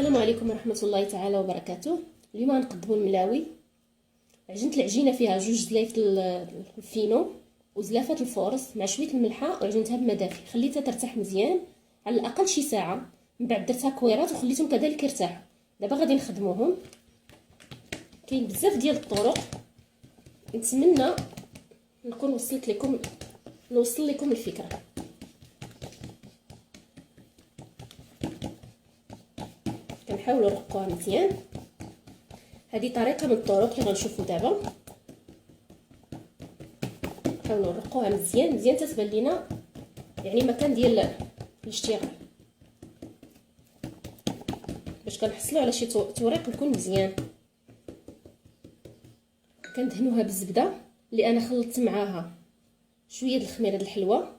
السلام عليكم ورحمه الله تعالى وبركاته. اليوم غنقدموا الملاوي. عجنت العجينه فيها 2 زلايف الفينو وزلافه الفورص مع شويه الملحه، وعجنتها بماء دافي، خليتها ترتاح مزيان على الاقل شي ساعه. من بعد درتها كويرات وخليتهم كذلك يرتاحوا. دابا غادي نخدموهم. كاين بزاف ديال الطرق، نتمنى نكون نوصل لكم الفكره. كنحاولوا نرقوها مزيان. هذه طريقه من الطرق اللي غنشوفوا دابا. نحاولوا نرقوها مزيان مزيان تتبان لينا يعني مكان ديال الاشتغال، باش كنحصلوا على شي توريق يكون مزيان. كندهنوها بالزبده اللي انا خلطت معاها شويه د الخميره د الحلوه.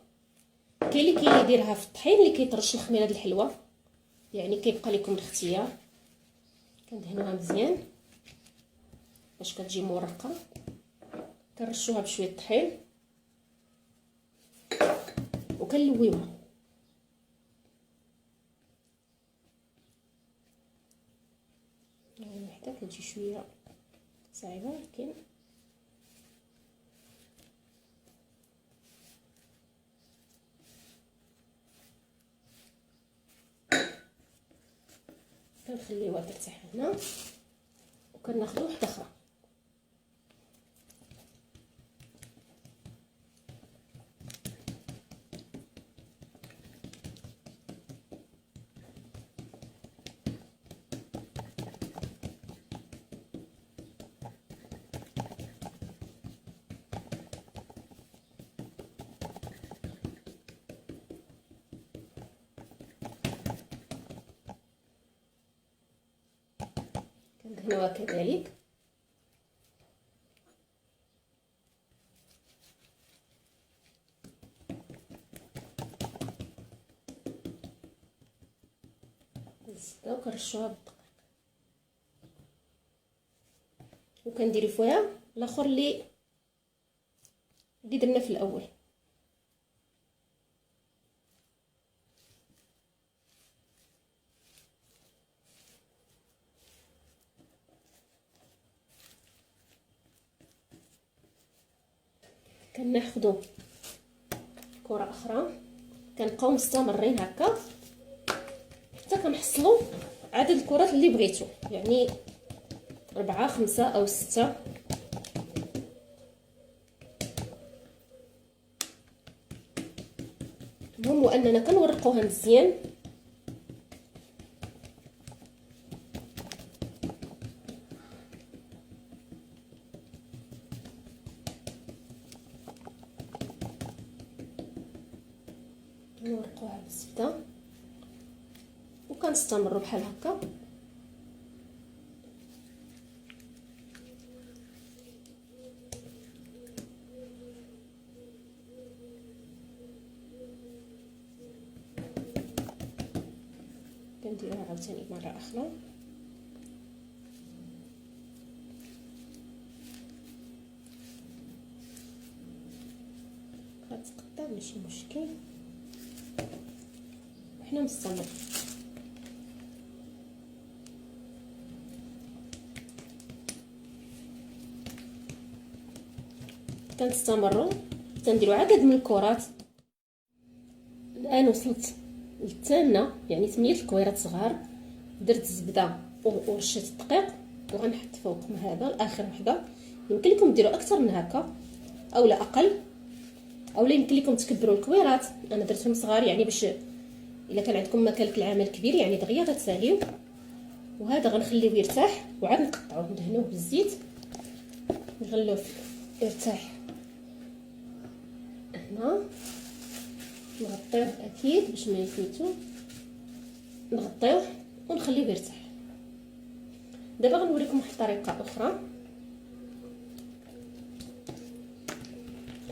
كاين اللي كيديرها في الطحين اللي كيطرش الخميره د الحلوه، يعني كيبقى لكم الاختيار. كندهنوها مزيان باش كتجي مورقه. كنرشوها بشويه الطحين وكنلويوها. يعني وحده كتجي شويه صعيبه، ولكن كنخليوها ترتاح هنا وكناخذوا وحده اخرى. كندهنوها كذلك. الزبده وكنرشوها بالدقيق، وكنديروا فيها الاخر اللي درنا في الاول. كناخذوا كره اخرى، كنبقاو مستمرين هكا حتى كنحصلوا عدد الكرات اللي بغيتو، يعني 4 5 أو 6. المهم اننا كنورقوها مزيان. نورقوها بالزبده وكنستمروا بحال هكا. كنديروها عاوتاني مره اخرى. غتقطع ماشي مشكل، وحنا مستمر. كنستمروا تنديروا عدد من الكرات. الان وصلت للثامنه، يعني 8 الكويرات صغار. درت الزبده ورشه الدقيق، وغنحط فوقهم هذا اخر وحده. يمكن لكم ديروا اكثر من هكا او لا اقل، او لا يمكن لكم تكبروا الكويرات. انا درتهم صغار يعني باش الا كان عندكم مكان العمل كبير يعني دغيا غتساليو. وهذا غنخليه يرتاح وعاد نقطعوه ندهنوه بالزيت نغلوه يرتاح. هنا نغطيوه اكيد باش ما يفيتو، نغطيوه ونخليه يرتاح. دابا غنوريكم واحد الطريقه اخرى.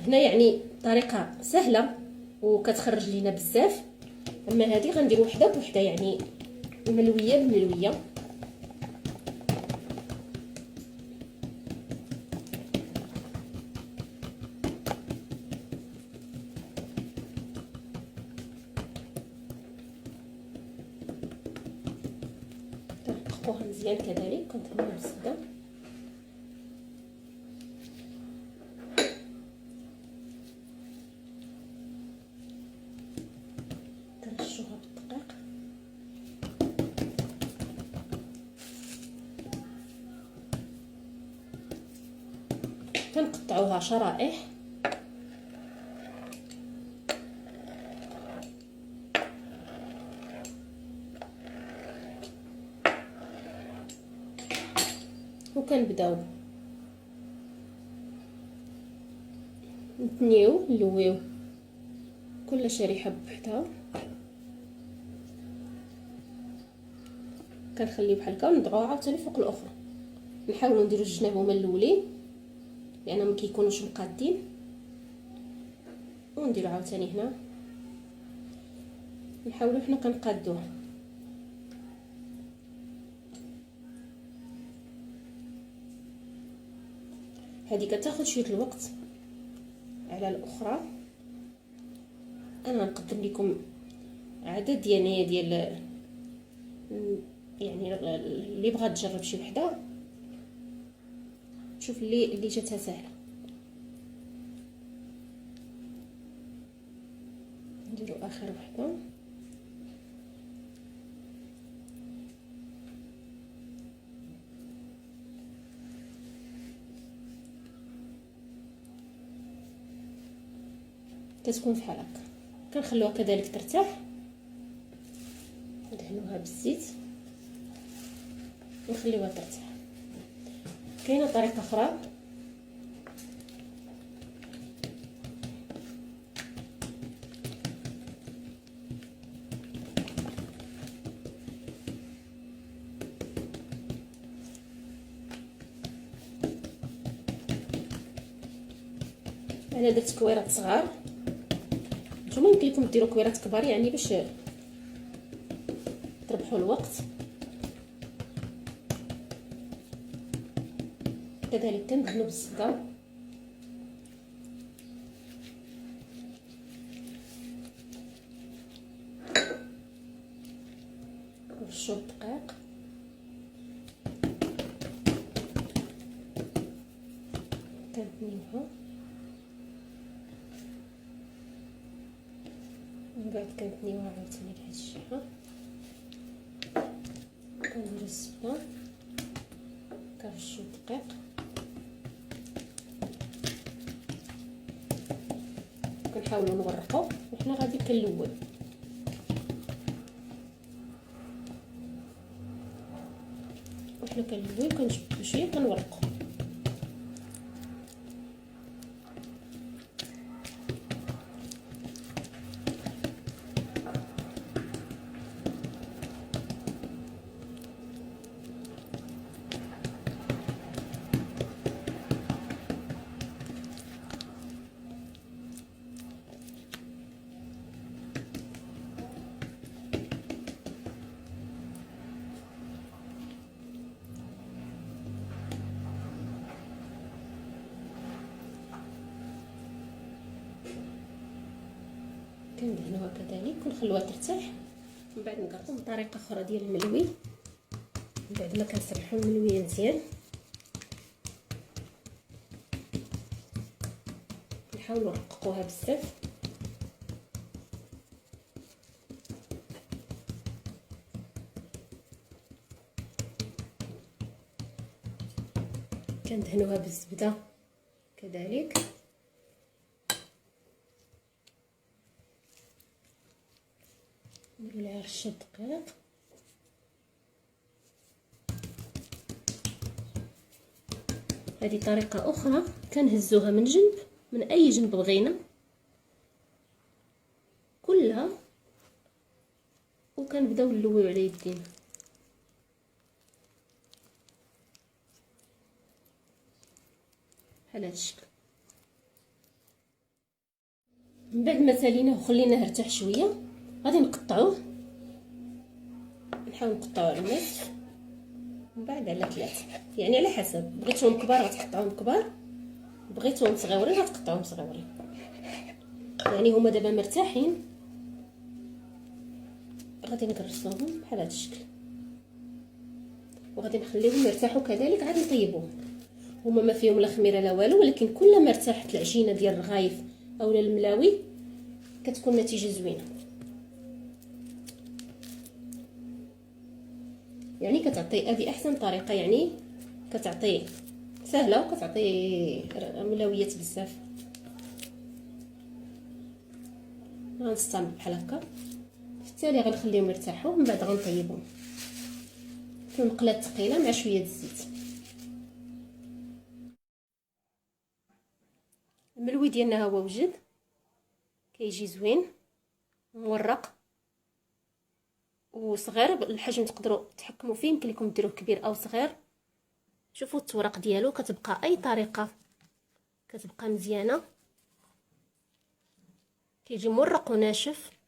هنا يعني طريقه سهله وكتخرج لينا بزاف، اما هذه غندير وحده بوحده، يعني ملويه بملويه. كنرققوها مزيان كذلك. كندهنوها بالزبده، كنرشوها بالدقيق، كنقطعوها شرائح. وكنبداو نلويو كل شريحه بوحدها، كنخليو بحال هكا ونضغطو عاوتاني فوق الاخرى. نحاولوا نديرو الجناب هما الاولين لان ما كيكونوش مقادين، ونديرو عاوتاني هنا نحاولوا حنا كنقادوها. هذه كتاخذ شويه الوقت على الاخرى. انا غنقدم لكم عدد ديال يعني اللي بغات تجرب شي وحده شوف اللي جاتها سهله. نديرو اخر وحده، كتكون فحال هكا. كنخلوها كذلك ترتاح، ندهنوها بالزيت ونخليوها ترتاح. كاينه طريقه اخرى، انا درت كويرات صغار. نتوما يمكن لكم ديروا كويرات كبار يعني باش تربحوا الوقت. كذلك كندهنوا بالزبده، ونرشوا الدقيق، كندهنوها ومن بعد كندهنوها عاوتاني لهاد الجهه. كنديرو الزبده، كنرشو الدقيق، كنحاولوا نورقوا وحنا غادي كنلويو. وحنا كنلويو كنجبدو شويه كنورقوا. كندهنوها كذلك ونخلوها ترتاح. من بعد نقربو بطريقه اخرى ديال الملوي. من بعد ما كنسرحو الملويه مزيان نحاولوا نرققوها بزاف. كندهنوها بالزبده كذلك، نديرو لها رشه دقيق، هذه طريقه اخرى كنهزوها من جنب، من اي جنب بغينا كلها، وكنبداو نلويو على يدينا بحال هذا الشكل. من بعد ما ساليناه وخليناه يرتاح شويه غادي نقطعوه، نحاول نقطعوه على النصف، من بعد على 3، يعني على حسب. بغيتوهم كبار غتقطعوهم كبار، بغيتوهم صغيورين غتقطعوهم صغيورين. يعني هما دابا مرتاحين، غادي نكرسوهم بحال هذا الشكل. وغادي نخليهم يرتاحوا كذلك، عاد نطيبوهم. هما ما فيهم لا خميره لا والو، ولكن كل ما ارتاحت العجينه ديال الرغايف اولا الملاوي كتكون نتيجه زوينه. يعني كتعطي هذه احسن طريقه، يعني كتعطي سهله وكتعطي ملاويات بزاف. غنستعمل بحال هكا. في التالي غنخليهم يرتاحوا، من بعد غنطيبهم في المقله ثقيله مع شويه الزيت. الملوي ديالنا هو وجد، كيجي زوين مورق وصغير. الحجم تقدروا تحكموا فيه، يمكن لكم ديروه كبير او صغير. شوفوا التورق ديالو كتبقى اي طريقه كتبقى مزيانه، كيجي مورق وناشف.